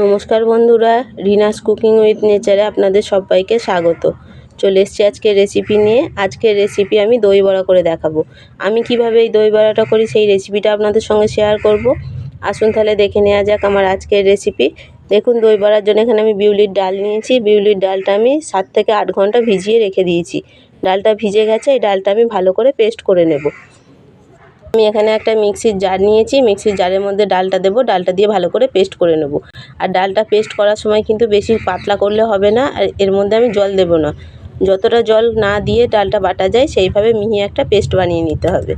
নমস্কার বন্ধুরা, Rina's cooking with নেচারে আপনাদের সবাইকে স্বাগত। চলে এসেছি আজকের রেসিপি নিয়ে। আজকের রেসিপি আমি দই বড়া করে দেখাবো। আমি কিভাবে এই দই বড়াটা করি সেই রেসিপিটা আপনাদের সঙ্গে শেয়ার করব। আসুন তাহলে দেখে নেওয়া যাক আমার আজকের রেসিপি। দেখুন, দই বড়ার জন্য এখানে আমি বিউলির ডাল নিয়েছি। বিউলির ডালটা আমি 7 থেকে 8 ঘন্টা ভিজিয়ে রেখে দিয়েছি। ডালটা ভিজে গেছে, এই ডালটা আমি ভালো করে পেস্ট করে নেব। আমি এখানে একটা মিক্সির জার নিয়েছি। মিক্সির জারের মধ্যে ডালটা দেবো, ডালটা দিয়ে ভালো করে পেস্ট করে নেব। আর ডালটা পেস্ট করার সময় কিন্তু বেশি পাতলা করলে হবে না, আর এর মধ্যে আমি জল দেব না। যতটা জল না দিয়ে ডালটা বাটা যায় সেইভাবে মিহি একটা পেস্ট বানিয়ে নিতে হবে।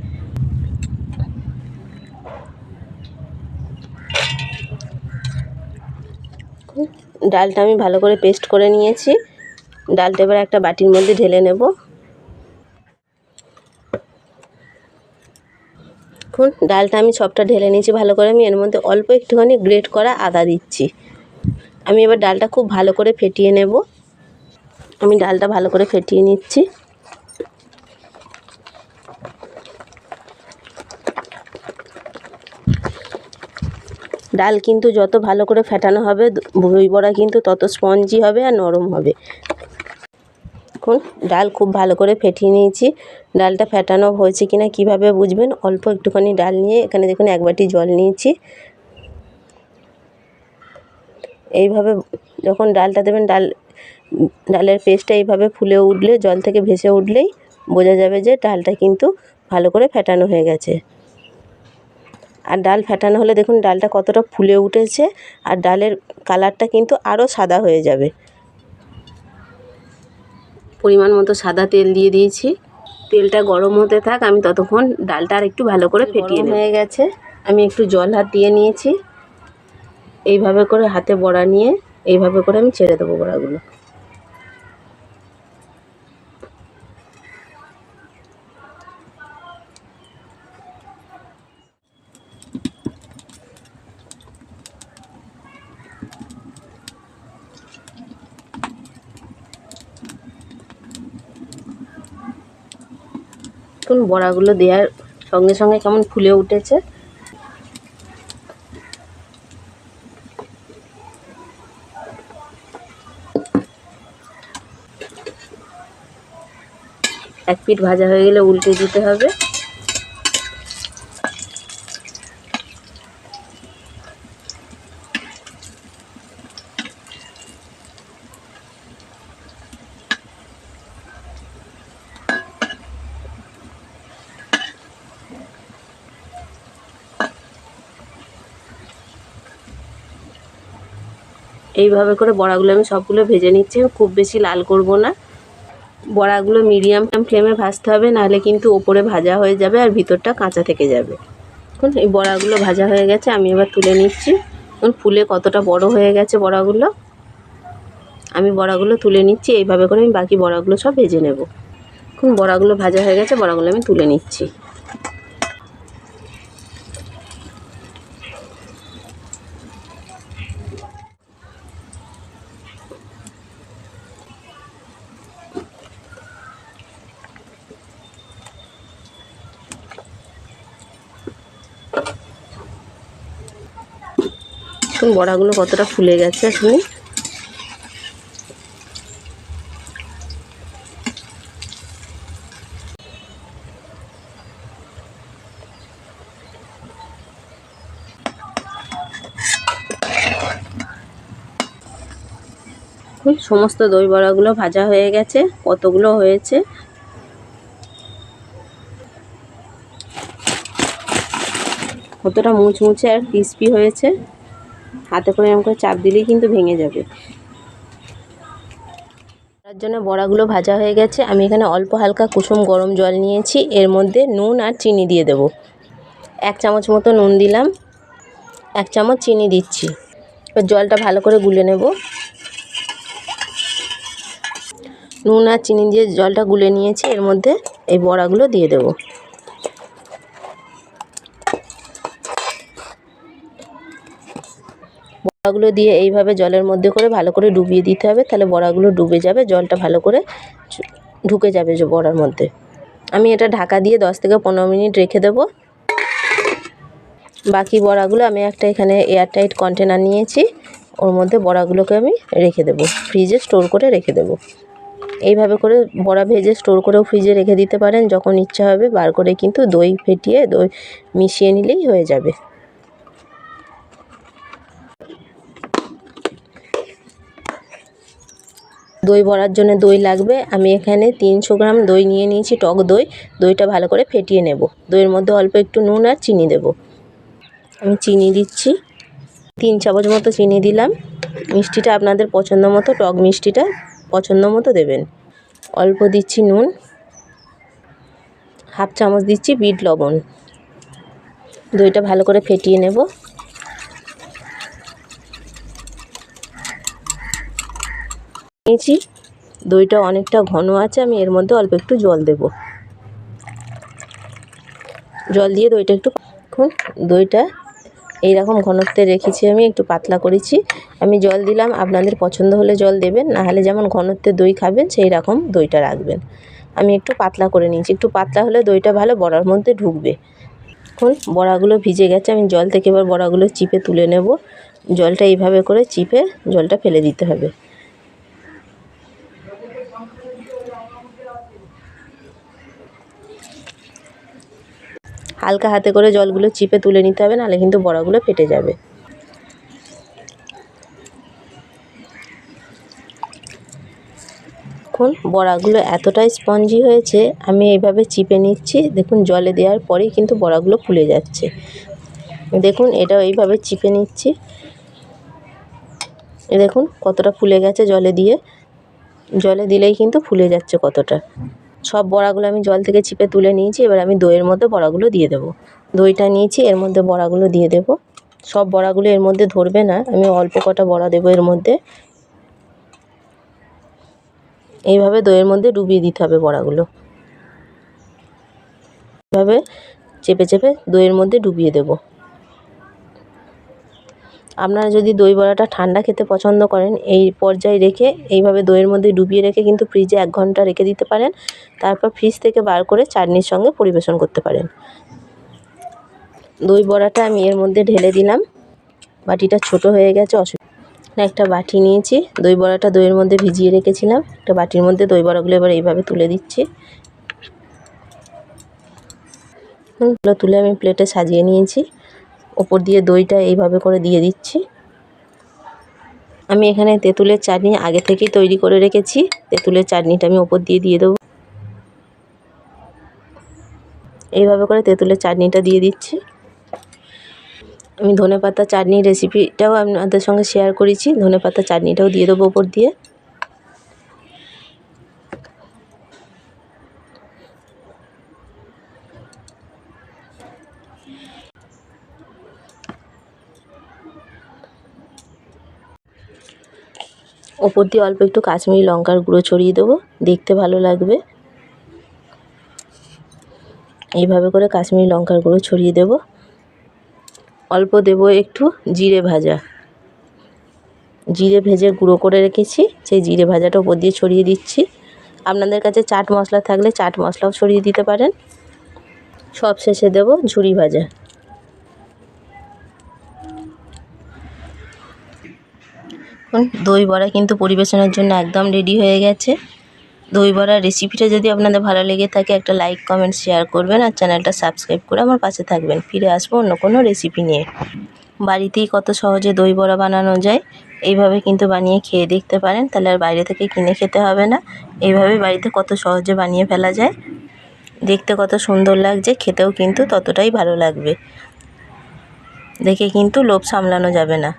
ডালটা আমি ভালো করে পেস্ট করে নিয়েছি। ডালটা এবার একটা বাটির মধ্যে ঢেলে নেব। দেখুন, ডালটা আমি সবটা ঢেলে নিয়েছি ভালো করে। আমি এর মধ্যে অল্প একটুখানি গ্রেট করা আদা দিচ্ছি। আমি এবার ডালটা খুব ভালো করে ফেটিয়ে নেব। আমি ডালটা ভালো করে ফেটিয়ে নিচ্ছি। ডাল কিন্তু যত ভালো করে ফেটানো হবে দই বড়া কিন্তু তত স্পঞ্জি হবে আর নরম হবে। দেখুন, ডাল খুব ভালো করে ফেটিয়ে নিয়েছি। ডালটা ফেটানো হয়েছে কিনা কিভাবে বুঝবেন? অল্প একটুখানি ডাল নিয়ে এখানে দেখুন 1 বাটি জল নিয়েছি। এইভাবে যখন ডালটা দেবেন, ডালের পেস্টটা এইভাবে ফুলে উঠলে, জল থেকে ভেসে উঠলেই বোঝা যাবে যে ডালটা কিন্তু ভালো করে ফেটানো হয়ে গেছে। আর ডাল ফেটানো হলে দেখুন ডালটা কতটা ফুলে উঠেছে, আর ডালের কালারটা কিন্তু আরও সাদা হয়ে যাবে। পরিমাণ মতো সাদা তেল দিয়ে দিয়েছি। তেলটা গরম হতে থাক, আমি ততক্ষণ ডালটা আর একটু ভালো করে ফেটিয়ে নেব। হয়ে গেছে, আমি একটু জল হাত দিয়ে নিয়েছি। এইভাবে করে হাতে বড়া নিয়ে এইভাবে করে আমি ছেড়ে দেবো বড়াগুলো। দেখুন, বড়াগুলো দেওয়ার সঙ্গে সঙ্গে কেমন ফুলে উঠেছে। এক পিঠ ভাজা হয়ে গেলে উল্টে দিতে হবে। এইভাবে করে বড়াগুলো আমি সবগুলো ভেজে নিচ্ছি। খুব বেশি লাল করব না, বড়াগুলো মিডিয়াম ফ্লেমে ভাজতে হবে, নাহলে কিন্তু ওপরে ভাজা হয়ে যাবে আর ভিতরটা কাঁচা থেকে যাবে। এখন এই বড়াগুলো ভাজা হয়ে গেছে, আমি এবার তুলে নিচ্ছি। এখন ফুলে কতটা বড় হয়ে গেছে বড়াগুলো। আমি বড়াগুলো তুলে নিচ্ছি। এইভাবে করে আমি বাকি বড়াগুলো সব ভেজে নেব। এখন বড়াগুলো ভাজা হয়ে গেছে, বড়াগুলো আমি তুলে নিচ্ছি। এখন বড়াগুলো কতটা ফুলে গেছে শুনি। সমস্ত দই বড়াগুলো ভাজা হয়ে গেছে। কতগুলো হয়েছে, কতটা মুচমুচে আর ক্রিস্পি হয়েছে। হাতে করে এরকম করে চাপ দিলেই কিন্তু ভেঙে যাবে। তার জন্য বড়াগুলো ভাজা হয়ে গেছে। আমি এখানে অল্প হালকা কুসুম গরম জল নিয়েছি। এর মধ্যে নুন আর চিনি দিয়ে দেব। 1 চামচ মতো নুন দিলাম, 1 চামচ চিনি দিচ্ছি। এবার জলটা ভালো করে গুলে নেব। নুন আর চিনি দিয়ে জলটা গুলে নিয়েছি। এর মধ্যে এই বড়াগুলো দিয়ে দেব। বড়াগুলো দিয়ে এইভাবে জলের মধ্যে করে ভালো করে ডুবিয়ে দিতে হবে, তাহলে বড়াগুলো ডুবে যাবে, জলটা ভালো করে ঢুকে যাবে যে বড়ার মধ্যে। আমি এটা ঢাকা দিয়ে 10 থেকে 15 মিনিট রেখে দেব। বাকি বড়াগুলো আমি একটা এখানে এয়ারটাইট কন্টেনার নিয়েছি, ওর মধ্যে বড়াগুলোকে আমি রেখে দেবো, ফ্রিজে স্টোর করে রেখে দেবো। এইভাবে করে বড়া ভেজে স্টোর করেও ফ্রিজে রেখে দিতে পারেন। যখন ইচ্ছা হবে বার করে কিন্তু দই ফেটিয়ে দই মিশিয়ে নিলেই হয়ে যাবে। দই বড়ার জন্য দই লাগবে। আমি এখানে 300 গ্রাম দই নিয়ে নিয়েছি, টক দই। দইটা ভালো করে ফেটিয়ে নেব। দইয়ের মধ্যে অল্প একটু নুন আর চিনি দেব। আমি চিনি দিচ্ছি, 3 চামচ মতো চিনি দিলাম। মিষ্টিটা আপনাদের পছন্দ মতো, টক মিষ্টিটা পছন্দ মতো দেবেন। অল্প দিচ্ছি নুন, হাফ চামচ দিচ্ছি বিট লবণ। দইটা ভালো করে ফেটিয়ে নেব। নিয়েছি, দইটা অনেকটা ঘন আছে, আমি এর মধ্যে অল্প একটু জল দেব। জল দিয়ে দইটা একটু, দইটা এইরকম ঘনত্বে রেখেছি, আমি একটু পাতলা করেছি। আমি জল দিলাম, আপনাদের পছন্দ হলে জল দেবেন, না হলে যেমন ঘনত্বে দই খাবেন সেই রকম দইটা রাখবেন। আমি একটু পাতলা করে নিয়েছি, একটু পাতলা হলে দইটা ভালো বড়ার মধ্যে ঢুকবে। এখন বড়াগুলো ভিজে গেছে, আমি জল থেকে এবার বড়াগুলো চিপে তুলে নেব। জলটা এইভাবে করে চিপে জলটা ফেলে দিতে হবে। হালকা হাতে করে জলগুলো চিপে তুলে নিতে হবে, নাহলে কিন্তু বড়াগুলো ফেটে যাবে। এখন বড়াগুলো এতটাই স্পঞ্জি হয়েছে, আমি এইভাবে চিপে নিচ্ছি। দেখুন জলে দেওয়ার পরেই কিন্তু বড়াগুলো ফুলে যাচ্ছে। দেখুন এটা এইভাবে চিপে নিচ্ছি, দেখুন কতটা ফুলে গেছে জলে দিয়ে। জলে দিলেই কিন্তু ফুলে যাচ্ছে কতটা। সব বড়াগুলো আমি জল থেকে চিপে তুলে নিয়েছি। এবার আমি দইয়ের মধ্যে বড়াগুলো দিয়ে দেবো। দইটা নিয়েছি, এর মধ্যে বড়াগুলো দিয়ে দেব। সব বড়াগুলো এর মধ্যে ধরবে না, আমি অল্প কটা বড়া দেবো এর মধ্যে। এইভাবে দইয়ের মধ্যে ডুবিয়ে দিতে হবে বড়াগুলো। এইভাবে চেপে চেপে দইয়ের মধ্যে ডুবিয়ে দেব। আপনারা যদি দই বড়াটা ঠান্ডা খেতে পছন্দ করেন, এই পর্যায়ে রেখে এইভাবে দইয়ের মধ্যে ডুবিয়ে রেখে কিন্তু ফ্রিজে 1 ঘন্টা রেখে দিতে পারেন। তারপর ফ্রিজ থেকে বার করে চাটনির সঙ্গে পরিবেশন করতে পারেন। দই বড়াটা আমি এর মধ্যে ঢেলে দিলাম। বাটিটা ছোট হয়ে গেছে, একটা বাটি নিয়েছি, দই বড়াটা দইয়ের মধ্যে ভিজিয়ে রেখেছিলাম। একটা বাটির মধ্যে দই বড়াগুলো এবার এইভাবে তুলে দিচ্ছি। তুলে আমি প্লেটে সাজিয়ে নিয়েছি। ওপর দিয়ে দইটা এইভাবে করে দিয়ে দিচ্ছি। আমি এখানে তেঁতুলের চাটনি আগে থেকেই তৈরি করে রেখেছি। তেঁতুলের চাটনিটা আমি ওপর দিয়ে দেবো। এইভাবে করে তেঁতুলের চাটনিটা দিয়ে দিচ্ছি। আমি ধনেপাতা চাটনির রেসিপিটাও আপনাদের সঙ্গে শেয়ার করেছি। ধনেপাতা চাটনিটাও দিয়ে দেবো ওপর দিয়ে। ওপর দিয়ে অল্প একটু কাশ্মীরি লঙ্কার গুঁড়ো ছড়িয়ে দেবো, দেখতে ভালো লাগবে। এইভাবে করে কাশ্মীরি লঙ্কার গুঁড়ো ছড়িয়ে দেব। অল্প দেব একটু জিরে ভাজা, জিরে ভেজে গুঁড়ো করে রেখেছি, সেই জিরে ভাজাটা ওপর দিয়ে ছড়িয়ে দিচ্ছি। আপনাদের কাছে চাট মশলা থাকলে চাট মশলাও ছড়িয়ে দিতে পারেন। সব শেষে দেব ঝুরি ভাজা। দই বড়া কিন্তু পরিবেশনের জন্য একদম রেডি হয়ে গেছে। দই বড়ার রেসিপিটা যদি আপনাদের ভালো লেগে থাকে, একটা লাইক কমেন্ট শেয়ার করবেন আর চ্যানেলটা সাবস্ক্রাইব করে আমার পাশে থাকবেন। ফিরে আসবো অন্য কোনো রেসিপি নিয়ে। বাড়িতেই কত সহজে দই বড়া বানানো যায়, এইভাবে কিন্তু বানিয়ে খেয়ে দেখতে পারেন, তাহলে আর বাইরে থেকে কিনে খেতে হবে না। এইভাবে বাড়িতে কত সহজে বানিয়ে ফেলা যায়। দেখতে কত সুন্দর লাগছে, খেতেও কিন্তু ততটাই ভালো লাগবে। দেখে কিন্তু লোভ সামলানো যাবে না।